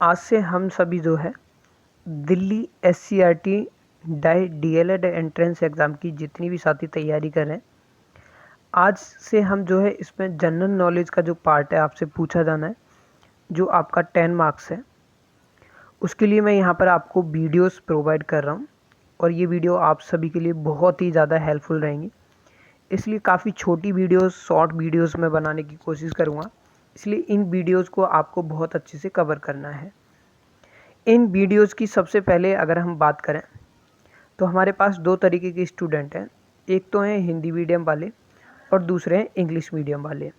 आज से हम सभी जो है Delhi SCRT DLED entrance exam की जितनी भी साथी तैयारी कर रहे हैं, आज से हम जो है इसमें जनरल नॉलेज का जो पार्ट है आपसे पूछा जाना है, जो आपका 10 मार्क्स है। उसके लिए मैं यहाँ पर आपको वीडियोस प्रोवाइड कर रहा हूँ और ये वीडियो आप सभी के लिए बहुत ही ज़्यादा हेल्पफुल रहेंगी। इसलिए काफ़ी छोटी वीडियोस, शॉर्ट वीडियोस मैं बनाने की कोशिश करूँगा। इसलिए इन वीडियोस को आपको बहुत अच्छे से कवर करना है। इन वीडियोस की सबसे पहले अगर हम बात करें तो हमारे पास दो तरीके के स्टूडेंट हैं। एक तो हैं हिंदी मीडियम वाले और दूसरे हैं इंग्लिश मीडियम वाले।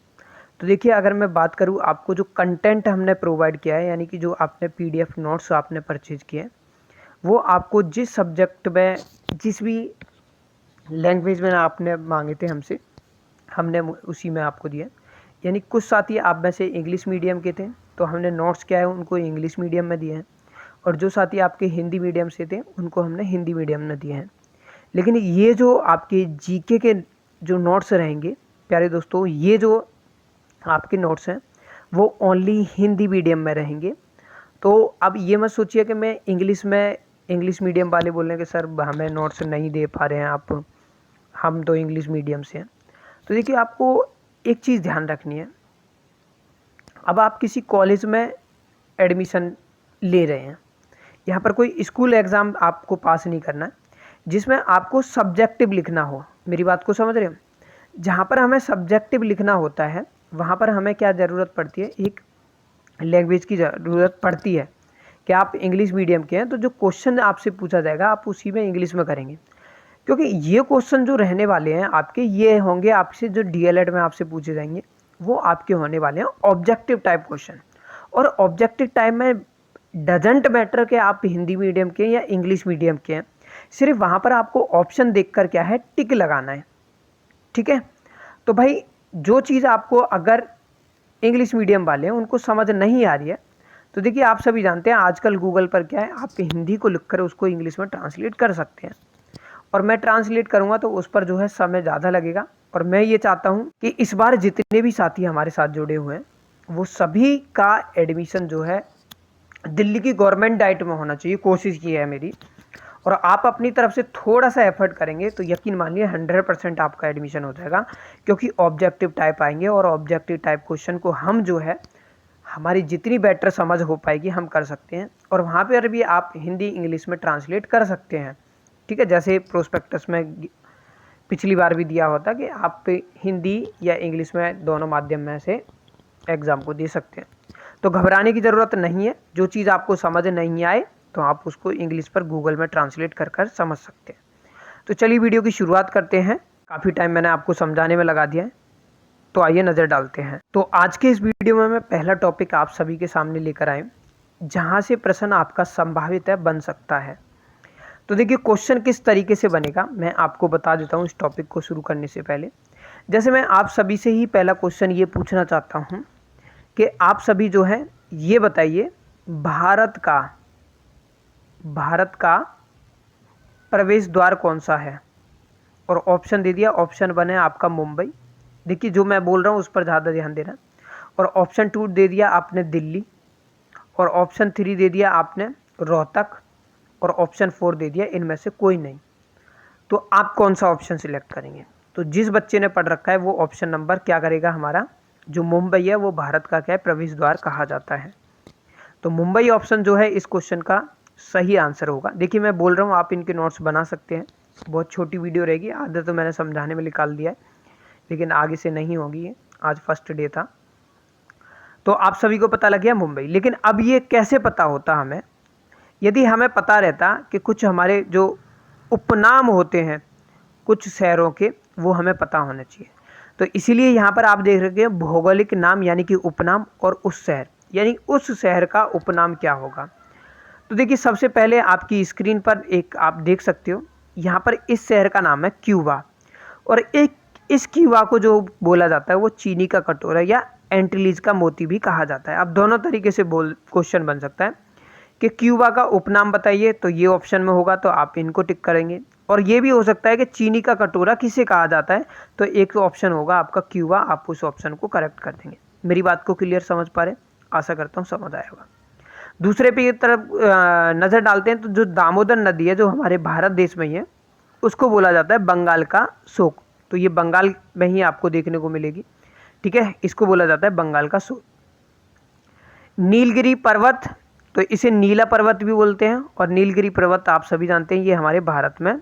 तो देखिए, अगर मैं बात करूं, आपको जो कंटेंट हमने प्रोवाइड किया है, यानी कि जो आपने PDF नोट्स आपने परचेज किए, वो आपको जिस सब्जेक्ट में, जिस भी लैंग्वेज में आपने मांगे थे हमसे, हमने उसी में आपको दिया। यानी कुछ साथी आप में से इंग्लिश मीडियम के थे तो हमने नोट्स क्या है उनको इंग्लिश मीडियम में दिए हैं, और जो साथी आपके हिंदी मीडियम से थे उनको हमने हिंदी मीडियम में दिए हैं। लेकिन ये जो आपके GK के जो नोट्स रहेंगे प्यारे दोस्तों, ये जो आपके नोट्स हैं वो ओनली हिंदी मीडियम में रहेंगे। तो अब ये मत सोचिए कि मैं इंग्लिश मीडियम वाले बोल रहे हैं कि सर हमें नोट्स नहीं दे पा रहे हैं आप, हम तो इंग्लिश मीडियम से हैं। तो देखिए, आपको एक चीज़ ध्यान रखनी है। अब आप किसी कॉलेज में एडमिशन ले रहे हैं, यहाँ पर कोई स्कूल एग्ज़ाम आपको पास नहीं करना है जिसमें आपको सब्जेक्टिव लिखना हो। मेरी बात को समझ रहे हो? जहाँ पर हमें सब्जेक्टिव लिखना होता है वहाँ पर हमें क्या ज़रूरत पड़ती है, एक लैंग्वेज की ज़रूरत पड़ती है। कि आप इंग्लिश मीडियम के हैं तो जो क्वेश्चन आपसे पूछा जाएगा आप उसी में इंग्लिश में करेंगे, क्योंकि ये क्वेश्चन जो रहने वाले हैं आपके, ये होंगे आपसे जो DLED में आपसे पूछे जाएंगे, वो आपके होने वाले हैं ऑब्जेक्टिव टाइप क्वेश्चन। और ऑब्जेक्टिव टाइप में डजेंट मैटर कि आप हिंदी मीडियम के या इंग्लिश मीडियम के हैं, सिर्फ वहाँ पर आपको ऑप्शन देखकर क्या है, टिक लगाना है। ठीक है? तो भाई, जो चीज़ आपको अगर इंग्लिश मीडियम वाले हैं उनको समझ नहीं आ रही है, तो देखिए, आप सभी जानते हैं आजकल गूगल पर क्या है, आप हिंदी को लिखकर उसको इंग्लिश में ट्रांसलेट कर सकते हैं। और मैं ट्रांसलेट करूँगा तो उस पर जो है समय ज़्यादा लगेगा। और मैं ये चाहता हूँ कि इस बार जितने भी साथी हमारे साथ जुड़े हुए हैं वो सभी का एडमिशन जो है दिल्ली की गवर्नमेंट डाइट में होना चाहिए, कोशिश की है मेरी। और आप अपनी तरफ से थोड़ा सा एफर्ट करेंगे तो यकीन मानिए 100% आपका एडमिशन हो जाएगा, क्योंकि ऑब्जेक्टिव टाइप आएंगे और ऑब्जेक्टिव टाइप क्वेश्चन को हम जो है, हमारी जितनी बेटर समझ हो पाएगी हम कर सकते हैं। और वहाँ पर भी आप हिंदी इंग्लिश में ट्रांसलेट कर सकते हैं। ठीक है? जैसे प्रोस्पेक्टस में पिछली बार भी दिया होता कि आप हिंदी या इंग्लिश में दोनों माध्यम में से एग्ज़ाम को दे सकते हैं। तो घबराने की ज़रूरत नहीं है। जो चीज़ आपको समझ नहीं आए तो आप उसको इंग्लिश पर गूगल में ट्रांसलेट कर समझ सकते हैं। तो चलिए वीडियो की शुरुआत करते हैं। काफ़ी टाइम मैंने आपको समझाने में लगा दिया है, तो आइए नज़र डालते हैं। तो आज के इस वीडियो में मैं पहला टॉपिक आप सभी के सामने लेकर आए, जहाँ से प्रश्न आपका संभावित है बन सकता है। तो देखिए, क्वेश्चन किस तरीके से बनेगा मैं आपको बता देता हूँ इस टॉपिक को शुरू करने से पहले। जैसे मैं आप सभी से ही पहला क्वेश्चन ये पूछना चाहता हूँ कि आप सभी जो है ये बताइए, भारत का प्रवेश द्वार कौन सा है? और ऑप्शन दे दिया। ऑप्शन 1 है आपका मुंबई। देखिए, जो मैं बोल रहा हूँ उस पर ज़्यादा ध्यान देना। और ऑप्शन 2 दे दिया आपने दिल्ली, और ऑप्शन 3 दे दिया आपने रोहतक, और ऑप्शन 4 दे दिया इनमें से कोई नहीं। तो आप कौन सा ऑप्शन सिलेक्ट करेंगे? तो जिस बच्चे ने पढ़ रखा है वो ऑप्शन नंबर क्या करेगा, हमारा जो मुंबई है वो भारत का क्या है, प्रवेश द्वार कहा जाता है। तो मुंबई ऑप्शन जो है इस क्वेश्चन का सही आंसर होगा। देखिए, मैं बोल रहा हूँ आप इनके नोट्स बना सकते हैं। बहुत छोटी वीडियो रहेगी, आधा तो मैंने समझाने में निकाल दिया है, लेकिन आगे से नहीं होगी ये, आज फर्स्ट डे था। तो आप सभी को पता लग गया मुंबई। लेकिन अब ये कैसे पता होता हमें? यदि हमें पता रहता कि कुछ हमारे जो उपनाम होते हैं कुछ शहरों के, वो हमें पता होना चाहिए। तो इसीलिए यहाँ पर आप देख रहे हैं भौगोलिक नाम यानी कि उपनाम, और उस शहर यानी उस शहर का उपनाम क्या होगा। तो देखिए, सबसे पहले आपकी स्क्रीन पर एक आप देख सकते हो, यहाँ पर इस शहर का नाम है क्यूबा। और एक इस क्यूबा को जो बोला जाता है वो चीनी का कटोरा या एंटीलीज का मोती भी कहा जाता है। अब दोनों तरीके से क्वेश्चन बन सकता है कि क्यूबा का उपनाम बताइए, तो ये ऑप्शन में होगा तो आप इनको टिक करेंगे। और ये भी हो सकता है कि चीनी का कटोरा किसे कहा जाता है, तो एक ऑप्शन होगा आपका क्यूबा, आप उस ऑप्शन को करेक्ट कर देंगे। मेरी बात को क्लियर समझ पा रहे? आशा करता हूँ समझ आएगा। दूसरे पे तरफ नज़र डालते हैं तो जो दामोदर नदी है जो हमारे भारत देश में ही है उसको बोला जाता है बंगाल का शोक। तो ये बंगाल में ही आपको देखने को मिलेगी, ठीक है, इसको बोला जाता है बंगाल का शोक। नीलगिरी पर्वत, तो इसे नीला पर्वत भी बोलते हैं, और नीलगिरी पर्वत आप सभी जानते हैं ये हमारे भारत में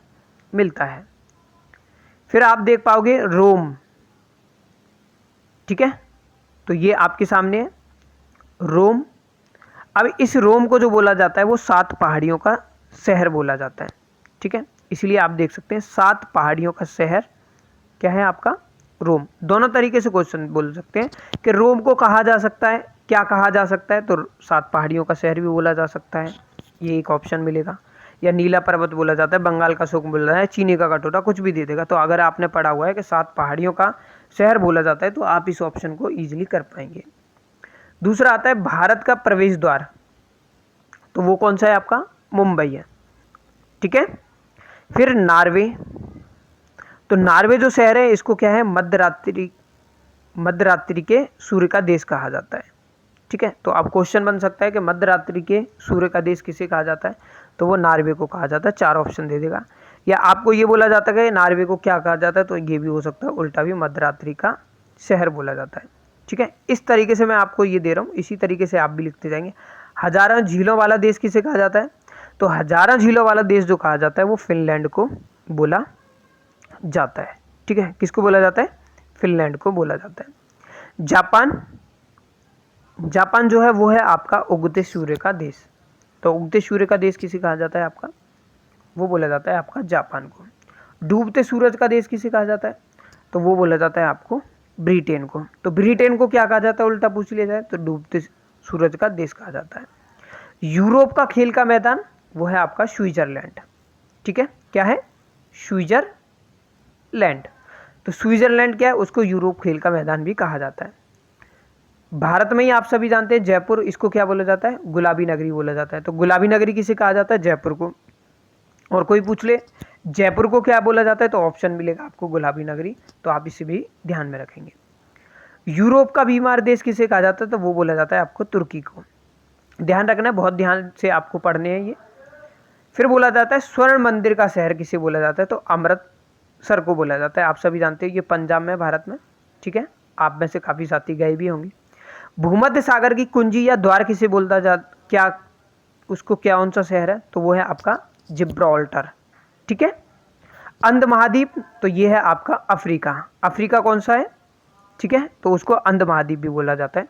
मिलता है। फिर आप देख पाओगे रोम, ठीक है, तो ये आपके सामने है रोम। अब इस रोम को जो बोला जाता है वो 7 पहाड़ियों का शहर बोला जाता है, ठीक है, इसलिए आप देख सकते हैं 7 पहाड़ियों का शहर क्या है आपका, रोम। दोनों तरीके से क्वेश्चन बोल सकते हैं कि रोम को कहा जा सकता है, क्या कहा जा सकता है, तो 7 पहाड़ियों का शहर भी बोला जा सकता है, ये एक ऑप्शन मिलेगा। या नीला पर्वत बोला जाता है, बंगाल का शोक बोला जाता है, चीनी का कटोरा, कुछ भी दे देगा। तो अगर आपने पढ़ा हुआ है कि 7 पहाड़ियों का शहर बोला जाता है तो आप इस ऑप्शन को ईजिली कर पाएंगे। दूसरा आता है भारत का प्रवेश द्वार, तो वो कौन सा है आपका, मुंबई है, ठीक है। फिर नॉर्वे, तो नॉर्वे जो शहर है इसको क्या है, मध्यरात्रि के सूर्य का देश कहा जाता है, ठीक है। तो अब क्वेश्चन बन सकता है कि मध्यरात्रि के सूर्य का देश किसे कहा जाता है, तो वो नॉर्वे को कहा जाता है। 4 ऑप्शन दे देगा। या आपको ये बोला जाता है कि नॉर्वे को क्या कहा जाता है, तो ये भी हो सकता है उल्टा भी मध्यरात्रि का शहर बोला जाता है, ठीक है। इस तरीके से मैं आपको ये दे रहा हूँ, इसी तरीके से आप भी लिखते जाएंगे। हजारों झीलों वाला देश किसे कहा जाता है, तो हजारों झीलों वाला देश जो कहा जाता है वो फिनलैंड को बोला जाता है, ठीक है। किसको बोला जाता है, फिनलैंड को बोला जाता है। जापान, जापान जो है वो है आपका उगते सूर्य का देश, तो उगते सूर्य का देश किसे कहा जाता है आपका, वो बोला जाता है आपका जापान को। डूबते सूरज का देश किसे कहा जाता है, तो वो बोला जाता है आपको ब्रिटेन को। तो ब्रिटेन को क्या कहा जाता है, उल्टा पूछ लिया जाए तो डूबते सूरज का देश कहा जाता है। यूरोप का खेल का मैदान वो है आपका स्विट्जरलैंड, ठीक है, क्या है, स्विट्जरलैंड। तो स्विट्जरलैंड क्या है, उसको यूरोप खेल का मैदान भी कहा जाता है। भारत में ही आप सभी जानते हैं जयपुर, इसको क्या बोला जाता है, गुलाबी नगरी बोला जाता है। तो गुलाबी नगरी किसे कहा जाता है, जयपुर को। और कोई पूछ ले जयपुर को क्या बोला जाता है, तो ऑप्शन मिलेगा आपको गुलाबी नगरी, तो आप इसे भी ध्यान में रखेंगे। यूरोप का बीमार देश किसे कहा जाता है, तो वो बोला जाता है आपको तुर्की को। ध्यान रखना है, बहुत ध्यान से आपको पढ़ने हैं ये। फिर बोला जाता है स्वर्ण मंदिर का शहर किसे बोला जाता है, तो अमृतसर को बोला जाता है। आप सभी जानते हैं ये पंजाब में, भारत में, ठीक है, आप में से काफ़ी साथी गए भी होंगे। भूमध्य सागर की कुंजी या द्वार किसे बोलता जा, क्या उसको क्या कौन सा शहर है, तो वो है आपका जिब्राल्टर, ठीक है। अंध महाद्वीप, तो ये है आपका अफ्रीका। अफ्रीका कौन सा है, ठीक है, तो उसको अंध महाद्वीप भी बोला जाता है।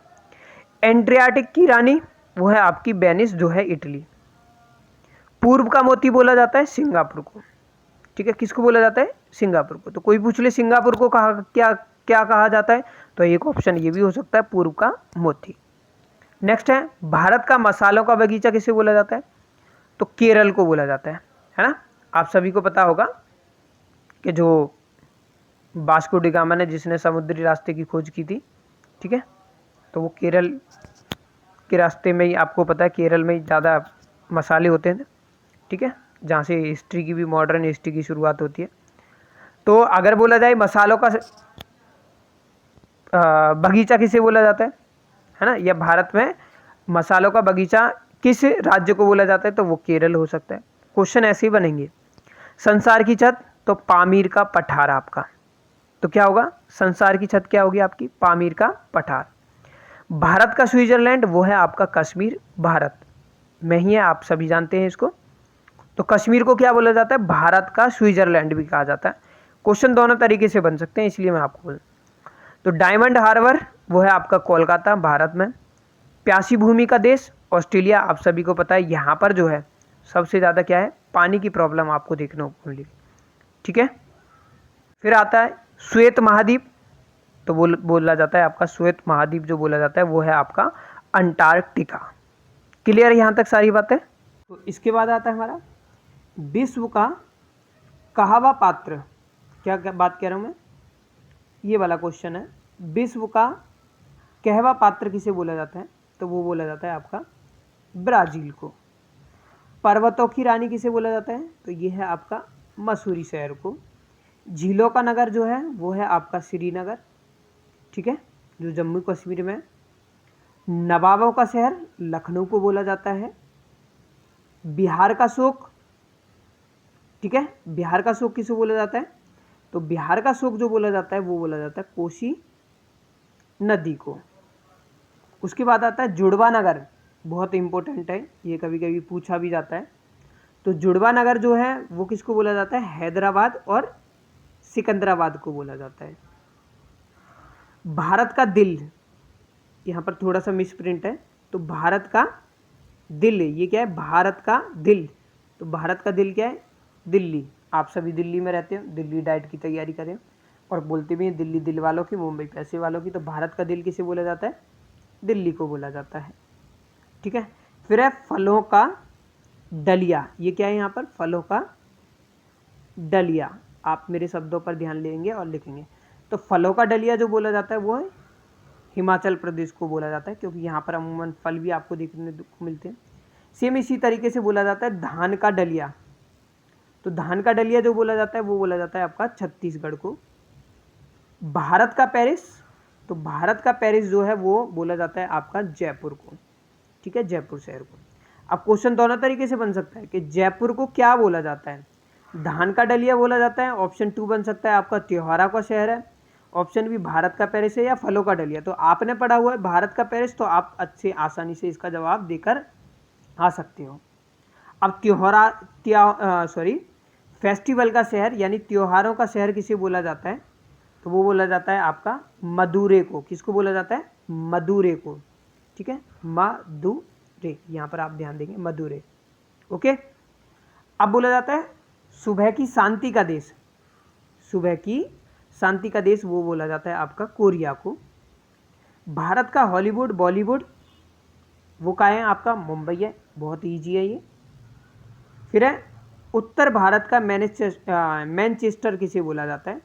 एड्रियाटिक की रानी वो है आपकी वेनिस जो है इटली। पूर्व का मोती बोला जाता है सिंगापुर को, ठीक है, किसको बोला जाता है, सिंगापुर को। तो कोई पूछ ले सिंगापुर को कहा क्या क्या कहा जाता है, तो एक ऑप्शन ये भी हो सकता है पूर्व का मोती। नेक्स्ट है भारत का मसालों का बगीचा किसे बोला जाता है, तो केरल को बोला जाता है ना। आप सभी को पता होगा कि जो वास्को डी गामा ने जिसने समुद्री रास्ते की खोज की थी, ठीक है, तो वो केरल के रास्ते में ही, आपको पता है केरल में ही ज़्यादा मसाले होते हैं, ठीक है, जहाँ से हिस्ट्री की भी, मॉडर्न हिस्ट्री की शुरुआत होती है। तो अगर बोला जाए मसालों का बगीचा किसे बोला जाता है ना, या भारत में मसालों का बगीचा किस राज्य को बोला जाता है, तो वो केरल हो सकता है। क्वेश्चन ऐसे ही बनेंगे। संसार की छत, तो पामीर का पठार आपका, तो क्या होगा, संसार की छत क्या होगी आपकी, पामीर का पठार। भारत का स्विट्जरलैंड वो है आपका कश्मीर, भारत में ही है, आप सभी जानते हैं इसको। तो कश्मीर को क्या बोला जाता है, भारत का स्विट्जरलैंड भी कहा जाता है। क्वेश्चन दोनों तरीके से बन सकते हैं, इसलिए मैं आपको बोल। तो डायमंड हार्बर वो है आपका कोलकाता, भारत में। प्यासी भूमि का देश ऑस्ट्रेलिया, आप सभी को पता है यहाँ पर जो है सबसे ज़्यादा क्या है, पानी की प्रॉब्लम आपको देखने को मिलेगी, ठीक है। फिर आता है श्वेत महाद्वीप, तो बोला जाता है आपका श्वेत महाद्वीप जो बोला जाता है वो है आपका अंटार्कटिका। क्लियर यहाँ तक सारी बातें। तो इसके बाद आता है हमारा विश्व का कहावा पात्र, क्या बात कह रहा हूँ मैं, ये वाला क्वेश्चन है। विश्व का कहवा पात्र किसे बोला जाता है, तो वो बोला जाता है आपका ब्राज़ील को। पर्वतों की रानी किसे बोला जाता है, तो ये है आपका मसूरी शहर को। झीलों का नगर जो है वो है आपका श्रीनगर, ठीक है, जो जम्मू कश्मीर में। नवाबों का शहर लखनऊ को बोला जाता है। बिहार का शोक, ठीक है, बिहार का शोक किसे बोला जाता है? तो बिहार का शोक जो बोला जाता है वो बोला जाता है कोसी नदी को। उसके बाद आता है जुड़वा नगर, बहुत इंपॉर्टेंट है, ये कभी कभी पूछा भी जाता है। तो जुड़वा नगर जो है वो किसको बोला जाता है? हैदराबाद और सिकंदराबाद को बोला जाता है। भारत का दिल, यहाँ पर थोड़ा सा मिस प्रिंट है, तो भारत का दिल, ये क्या है? भारत का दिल। तो भारत का दिल क्या है? दिल्ली। आप सभी दिल्ली में रहते हो, दिल्ली डाइट की तैयारी करें और बोलते भी हैं दिल्ली दिल वालों की, मुंबई पैसे वालों की। तो भारत का दिल किसे बोला जाता है? दिल्ली को बोला जाता है, ठीक है। फिर है फलों का डलिया, ये क्या है यहाँ पर? फलों का डलिया। आप मेरे शब्दों पर ध्यान देंगे और लिखेंगे। तो फलों का डलिया जो बोला जाता है वो है हिमाचल प्रदेश को बोला जाता है, क्योंकि यहाँ पर अमूमन फल भी आपको देखने को मिलते हैं। सेम इसी तरीके से बोला जाता है धान का डलिया। तो धान का डलिया जो बोला जाता है वो बोला जाता है आपका छत्तीसगढ़ को। भारत का पेरिस, तो भारत का पेरिस जो है वो बोला जाता है आपका जयपुर को, ठीक है, जयपुर शहर को। अब क्वेश्चन दोनों तरीके से बन सकता है कि जयपुर को क्या बोला जाता है? धान का डलिया बोला जाता है, ऑप्शन 2 बन सकता है आपका त्योहारा का शहर है, ऑप्शन बी भारत का पेरिस है, या फलों का डलिया। तो आपने पढ़ा हुआ है भारत का पेरिस, तो आप अच्छे आसानी से इसका जवाब देकर आ सकते हो। अब फेस्टिवल का शहर यानी त्योहारों का शहर किसे बोला जाता है? तो वो बोला जाता है आपका मदुरै को। किसको बोला जाता है? मदुरै को, ठीक है, मदुरै, यहाँ पर आप ध्यान देंगे, मदुरै, ओके। अब बोला जाता है सुबह की शांति का देश, सुबह की शांति का देश वो बोला जाता है आपका कोरिया को। भारत का हॉलीवुड बॉलीवुड वो का है आपका मुंबई है, बहुत ईजी है ये। फिर है उत्तर भारत का मैनचेस्टर किसे बोला जाता है?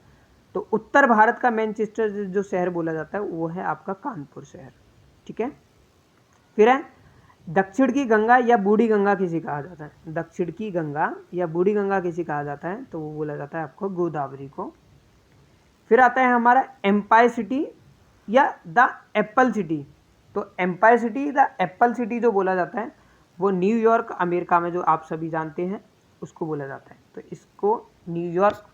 तो उत्तर भारत का मैनचेस्टर जो शहर बोला जाता है वो है आपका कानपुर शहर, ठीक है। फिर है दक्षिण की गंगा या बूढ़ी गंगा किसे कहा जाता है? दक्षिण की गंगा या बूढ़ी गंगा किसे कहा जाता है? तो वो बोला जाता है आपको गोदावरी को। फिर आता है हमारा एम्पायर सिटी या द एप्पल सिटी। तो empire city the apple city जो बोला जाता है वो न्यूयॉर्क अमेरिका में जो आप सभी जानते हैं उसको बोला जाता है। तो इसको न्यूयॉर्क,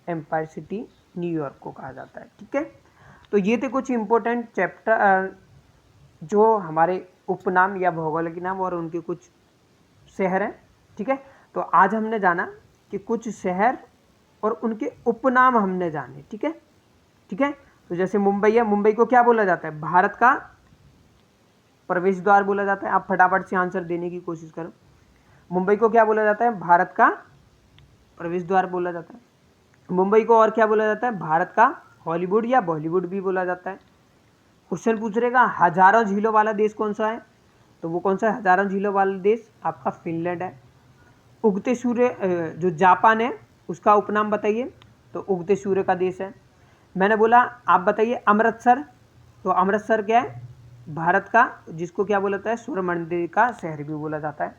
एम्पायर सिटी न्यूयॉर्क को कहा जाता है, ठीक है। तो ये थे कुछ इंपॉर्टेंट चैप्टर जो हमारे उपनाम या भौगोलिक नाम और उनके कुछ शहर हैं, ठीक है। तो आज हमने जाना कि कुछ शहर और उनके उपनाम हमने जाने, ठीक है, ठीक है। तो जैसे मुंबई है, मुंबई को क्या बोला जाता है? भारत का प्रवेश द्वार बोला जाता है। आप फटाफट से आंसर देने की कोशिश करो। मुंबई को क्या बोला जाता है? भारत का प्रवेश द्वार बोला जाता है। मुंबई को और क्या बोला जाता है? भारत का हॉलीवुड या बॉलीवुड भी बोला जाता है। क्वेश्चन पूछ रहेगा हजारों झीलों वाला देश कौन सा है? तो वो कौन सा है हजारों झीलों वाला देश? आपका फिनलैंड है। उगते सूर्य जो जापान है उसका उपनाम बताइए। तो उगते सूर्य का देश है। मैंने बोला आप बताइए अमृतसर, तो अमृतसर क्या है? भारत का, जिसको क्या बोला जाता है? स्वर्ण मंदिर का शहर भी बोला जाता है।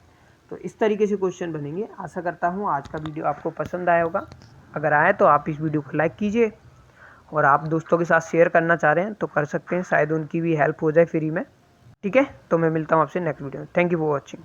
तो इस तरीके से क्वेश्चन बनेंगे। आशा करता हूँ आज का वीडियो आपको पसंद आया होगा। अगर आए तो आप इस वीडियो को लाइक कीजिए और आप दोस्तों के साथ शेयर करना चाह रहे हैं तो कर सकते हैं, शायद उनकी भी हेल्प हो जाए फ्री में, ठीक है। तो मैं मिलता हूँ आपसे नेक्स्ट वीडियो में। Thank you for watching.